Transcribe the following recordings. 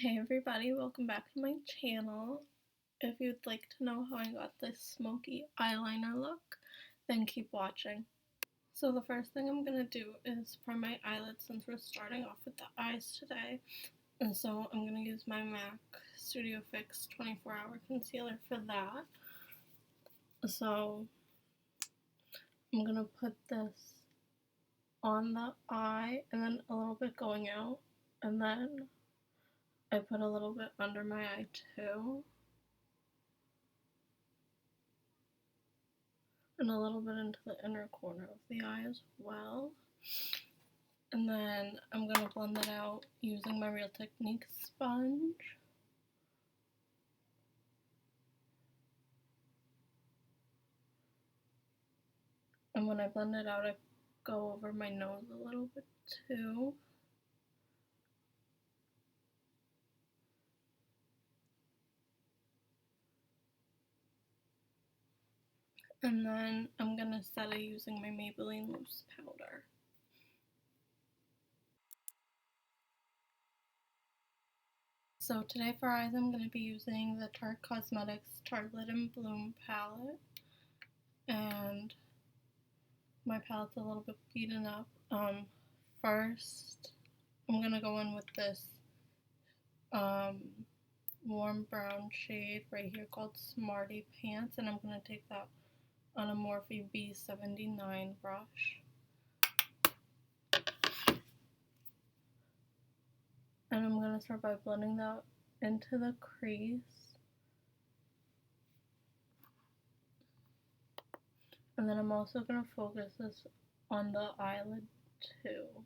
Hey everybody, welcome back to my channel. If you'd like to know how I got this smoky eyeliner look, then keep watching. So the first thing I'm going to do is prime my eyelids since we're starting off with the eyes today. And so I'm going to use my MAC Studio Fix 24-hour concealer for that. So I'm going to put this on the eye and then a little bit going out, and then I put a little bit under my eye too, and a little bit into the inner corner of the eye as well. And then I'm going to blend that out using my Real Technique sponge. And when I blend it out, I go over my nose a little bit too. And then I'm going to set it using my Maybelline loose powder. So today for eyes, I'm going to be using the Tarte Cosmetics Tartelette in Bloom palette. And my palette's a little bit beaten up. First, I'm going to go in with this warm brown shade right here called Smarty Pants, and I'm going to take that on a Morphe B79 brush. And I'm going to start by blending that into the crease. And then I'm also going to focus this on the eyelid too.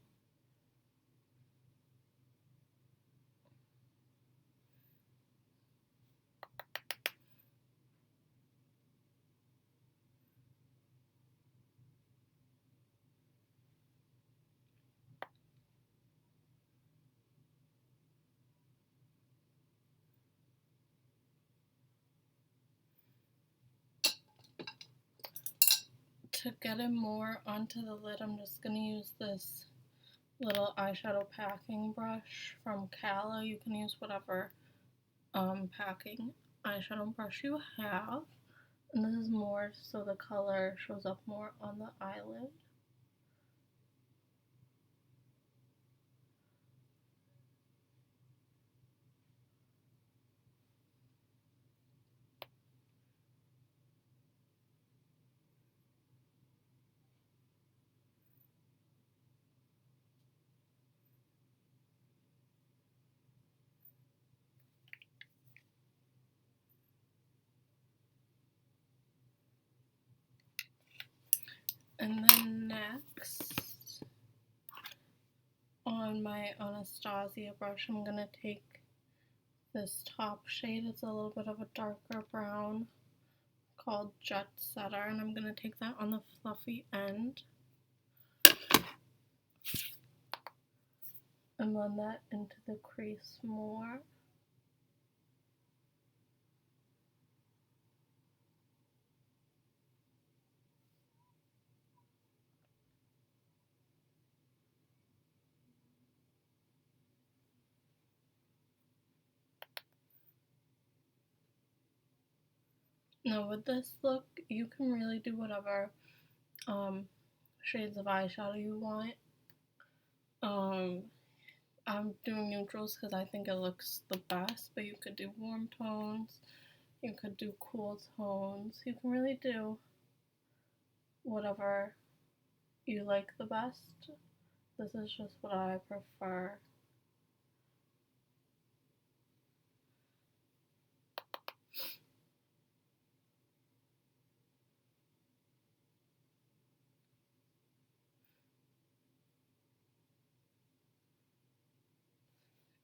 To get it more onto the lid, I'm just going to use this little eyeshadow packing brush from Kylie. You can use whatever packing eyeshadow brush you have. And this is more so the color shows up more on the eyelid. And then next, on my Anastasia brush, I'm going to take this top shade. It's a little bit of a darker brown called Jet Setter, and I'm going to take that on the fluffy end and blend that into the crease more. Now with this look, you can really do whatever shades of eyeshadow you want. I'm doing neutrals because I think it looks the best, but you could do warm tones, you could do cool tones, you can really do whatever you like the best. This is just what I prefer.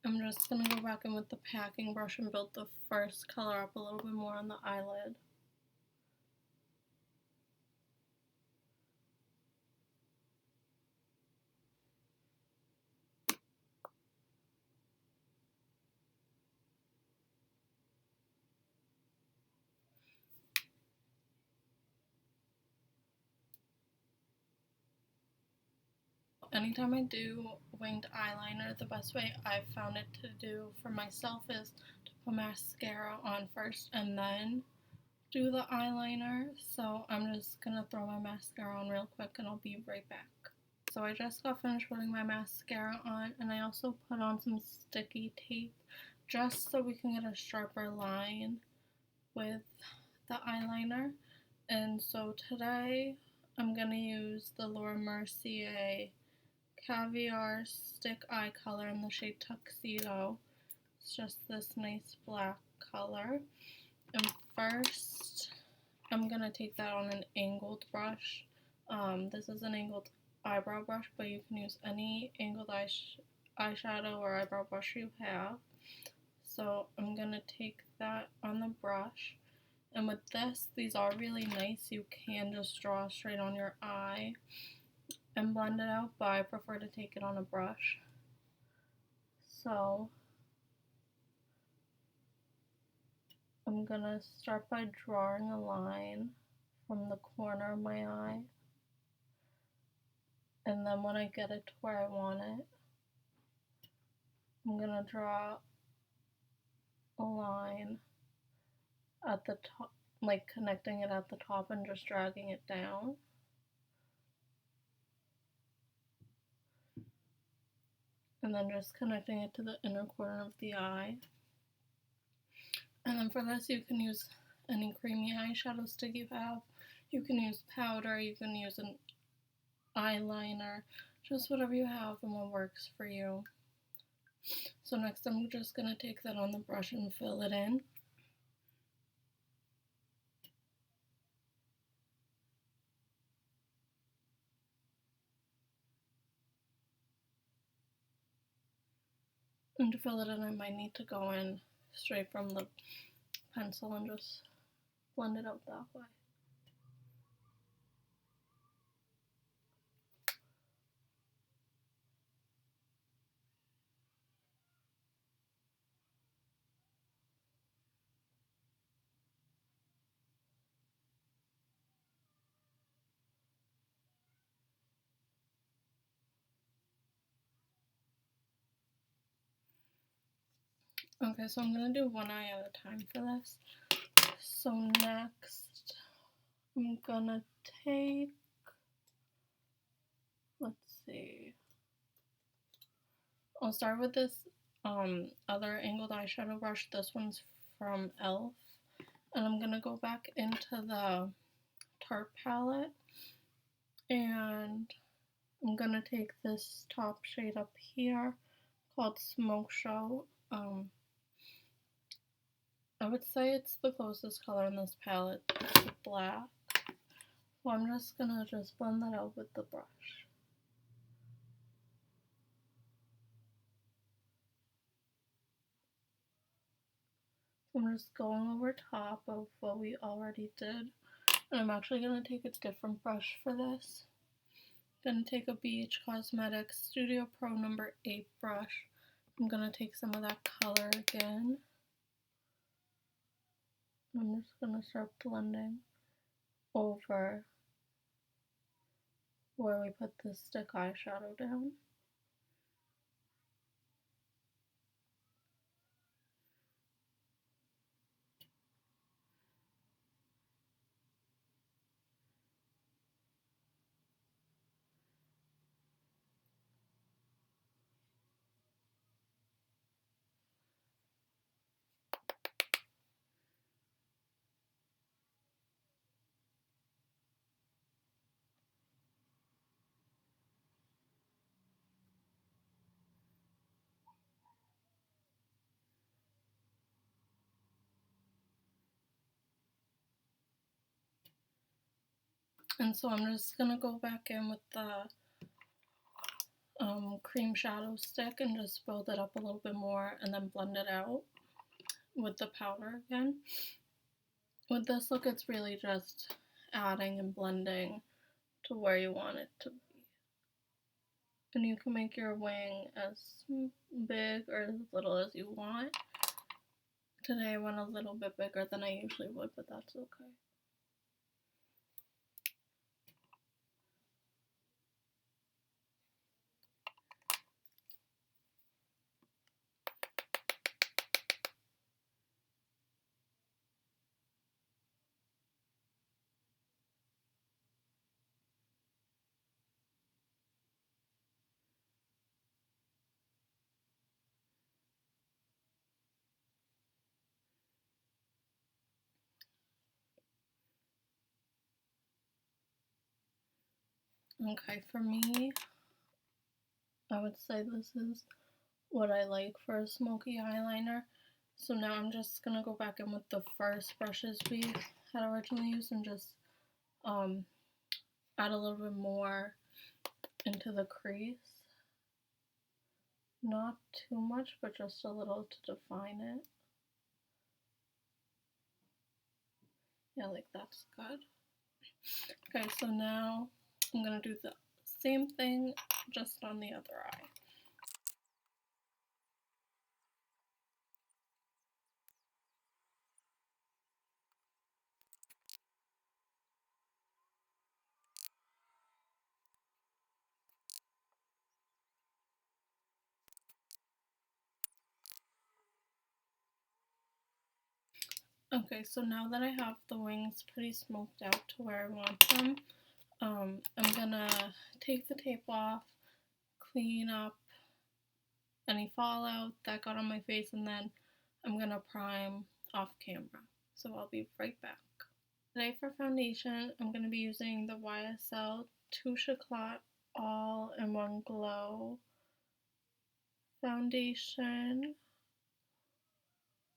I'm just going to go back in with the packing brush and build the first color up a little bit more on the eyelid. anytime I do winged eyeliner, the best way I've found it to do for myself is to put mascara on first and then do the eyeliner. So I'm just gonna throw my mascara on real quick and I'll be right back. So I just got finished putting my mascara on, and I also put on some sticky tape just so we can get a sharper line with the eyeliner. And so today I'm gonna use the Mercier Caviar Stick Eye Color in the shade Tuxedo. It's just this nice black color. And first, I'm gonna take that on an angled brush. This is an angled eyebrow brush, but you can use any angled eyeshadow or eyebrow brush you have. So I'm gonna take that on the brush. And with this, these are really nice. You can just draw straight on your eye and blend it out, but I prefer to take it on a brush. So I'm gonna start by drawing a line from the corner of my eye, and then when I get it to where I want it, I'm gonna draw a line at the top, like connecting it at the top and just dragging it down. And then just connecting it to the inner corner of the eye. And then for this, you can use any creamy eyeshadow stick you have. You can use powder, you can use an eyeliner, just whatever you have and what works for you. So next I'm just going to take that on the brush and fill it in. And to fill it in, I might need to go in straight from the pencil and just blend it out that way. Okay, so I'm going to do one eye at a time for this. So next, I'm going to take, let's see, I'll start with this other angled eyeshadow brush. This one's from e.l.f. And I'm going to go back into the Tarte palette, and I'm going to take this top shade up here called Smoke Show. I would say it's the closest color in this palette to black. So I'm just going to blend that out with the brush. I'm just going over top of what we already did. And I'm actually going to take a different brush for this. I'm going to take a BH Cosmetics Studio Pro number 8 brush. I'm going to take some of that color again. I'm just going to start blending over where we put the stick eyeshadow down. And so I'm just going to go back in with the cream shadow stick and just build it up a little bit more and then blend it out with the powder again. With this look, it's really just adding and blending to where you want it to be. And you can make your wing as big or as little as you want. Today I went a little bit bigger than I usually would, but that's okay. Okay, for me, I would say this is what I like for a smoky eyeliner. So now I'm just gonna go back in with the first brushes we had originally used and just add a little bit more into the crease. Not too much, but just a little to define it. Yeah, like that's good. Okay, so now I'm gonna do the same thing just on the other eye. Okay, so now that I have the wings pretty smoked out to where I want them, I'm gonna take the tape off, clean up any fallout that got on my face, and then I'm gonna prime off camera. So I'll be right back. Today for foundation, I'm gonna be using the YSL Touche Éclat All in One Glow foundation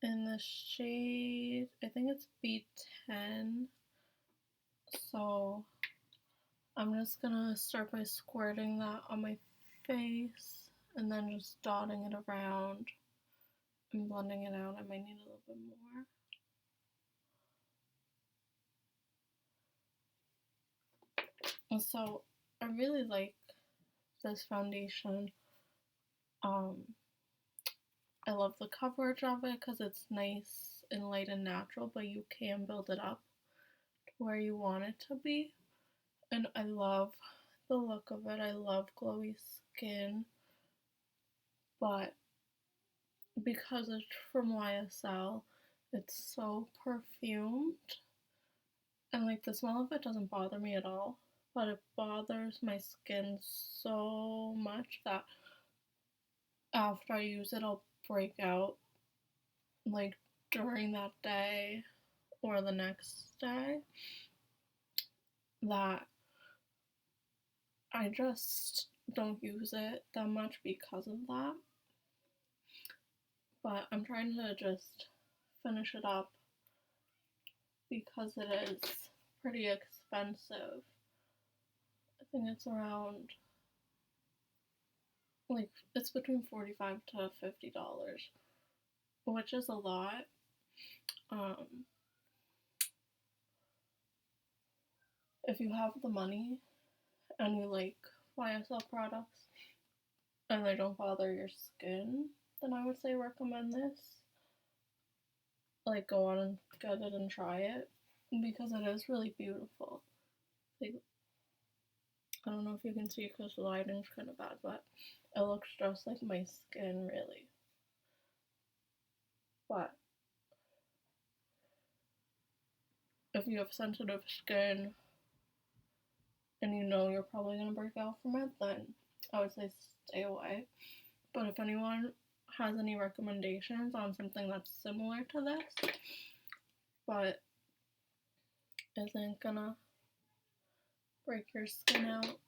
in the shade, I think it's B10. So I'm just gonna start by squirting that on my face and then just dotting it around and blending it out. I might need a little bit more. And so I really like this foundation. I love the coverage of it because it's nice and light and natural, but you can build it up to where you want it to be. And I love the look of it. I love glowy skin, but because it's from YSL, it's so perfumed, and like the smell of it doesn't bother me at all, but it bothers my skin so much that after I use it, I'll break out like during that day or the next day, that I just don't use it that much because of that. But I'm trying to just finish it up because it is pretty expensive. I think it's around, like, it's between $45 to $50, which is a lot. If you have the money and you like YSL products and they don't bother your skin, then I would say recommend this. Like, go on and get it and try it because it is really beautiful. Like, I don't know if you can see it because the lighting's kind of bad, but it looks just like my skin, really. But if you have sensitive skin and you know you're probably going to break out from it, then I would say stay away. But if anyone has any recommendations on something that's similar to this, but isn't gonna break your skin out,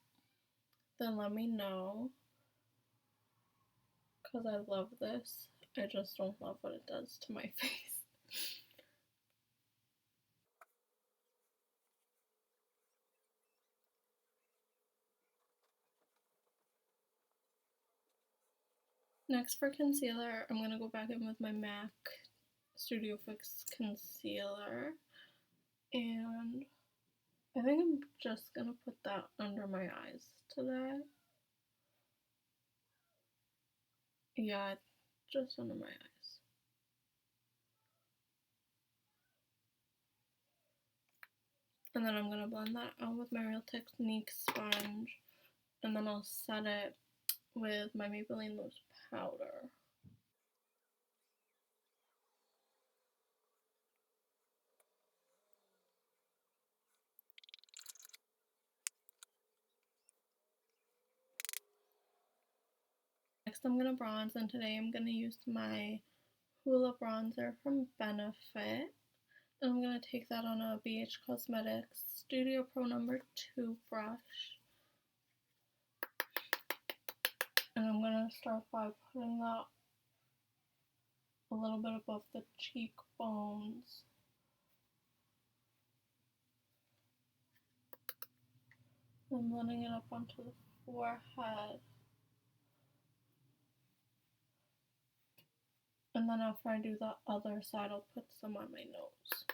then let me know, because I love this. I just don't love what it does to my face. Next for concealer, I'm going to go back in with my MAC Studio Fix concealer, and I think I'm just going to put that under my eyes today. Yeah, just under my eyes. And then I'm going to blend that out with my Real Technique sponge, and then I'll set it with my Maybelline Loose Powder. Next I'm going to bronze, and today I'm going to use my Hoola bronzer from Benefit. And I'm going to take that on a BH Cosmetics Studio Pro No. 2 brush And I'm going to start by putting that a little bit above the cheekbones. And blending it up onto the forehead. And then after I do the other side, I'll put some on my nose.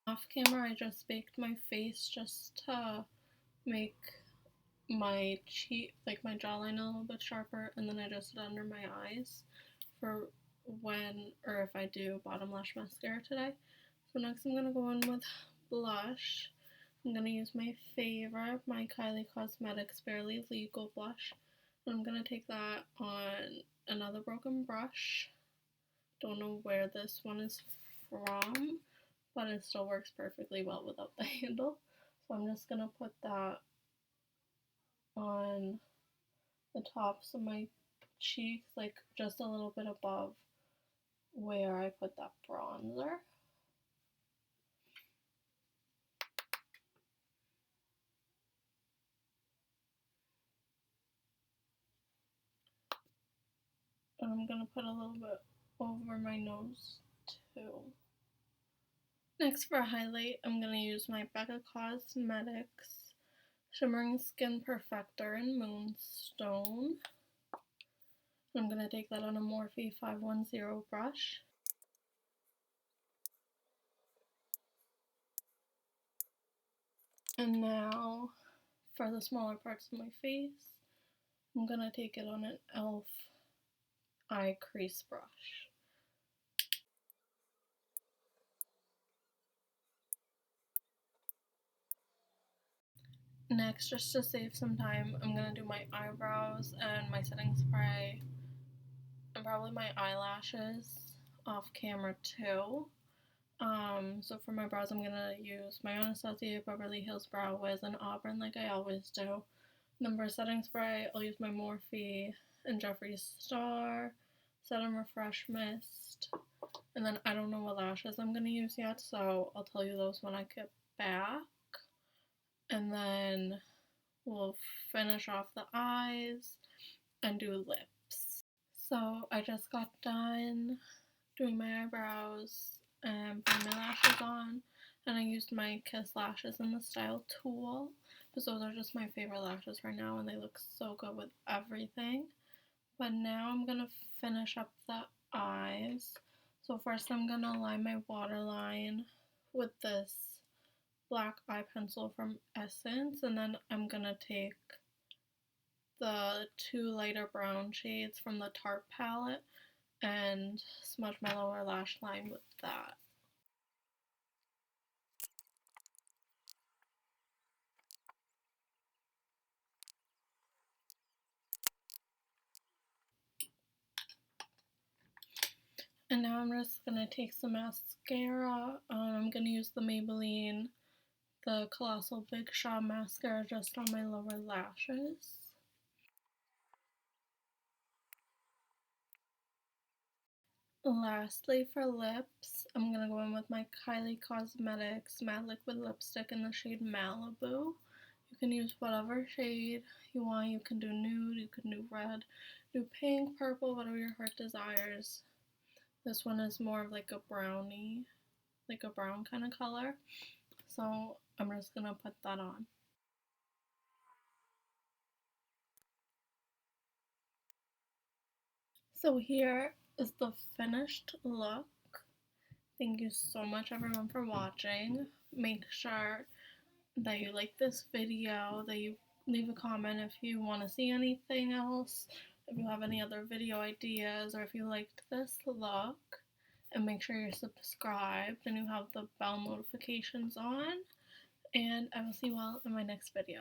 Off camera, I just baked my face just to make my cheek, like my jawline a little bit sharper, and then I just did under my eyes for when, or if I do bottom lash mascara today. So next I'm going to go in with blush. I'm going to use my favorite, my Kylie Cosmetics Barely Legal blush. And I'm going to take that on another broken brush. Don't know where this one is from, but it still works perfectly well without the handle. So I'm just going to put that on the tops of my cheeks, like just a little bit above where I put that bronzer. And I'm going to put a little bit over my nose too. Next for a highlight, I'm going to use my Becca Cosmetics Shimmering Skin Perfector in Moonstone. I'm going to take that on a Morphe 510 brush. And now, for the smaller parts of my face, I'm going to take it on an e.l.f. eye crease brush. Next, just to save some time, I'm going to do my eyebrows and my setting spray and probably my eyelashes off camera too. So for my brows, I'm going to use my Anastasia Beverly Hills Brow Wiz in Auburn like I always do. And then for setting spray, I'll use my Morphe and Jeffree Star Set and Refresh Mist. And then I don't know what lashes I'm going to use yet, so I'll tell you those when I get back. And then we'll finish off the eyes and do lips. So I just got done doing my eyebrows and putting my lashes on, and I used my Kiss lashes in the style Tulle because those are just my favorite lashes right now and they look so good with everything. But now I'm gonna finish up the eyes. So first I'm gonna line my waterline with this black eye pencil from Essence, and then I'm gonna take the two lighter brown shades from the Tarte palette and smudge my lower lash line with that. And now I'm just going to take some mascara. I'm going to use the Maybelline, the Colossal Big Shot mascara just on my lower lashes. Lastly, for lips, I'm going to go in with my Kylie Cosmetics Matte Liquid Lipstick in the shade Maliboo. You can use whatever shade you want. You can do nude, you can do red, do pink, purple, whatever your heart desires. This one is more of like a brownie, like a brown kind of color. So I'm just going to put that on. So here is the finished look. Thank you so much everyone for watching. Make sure that you like this video, that you leave a comment if you want to see anything else, if you have any other video ideas, or if you liked this look. And make sure you're subscribed and you have the bell notifications on. And I will see you all in my next video.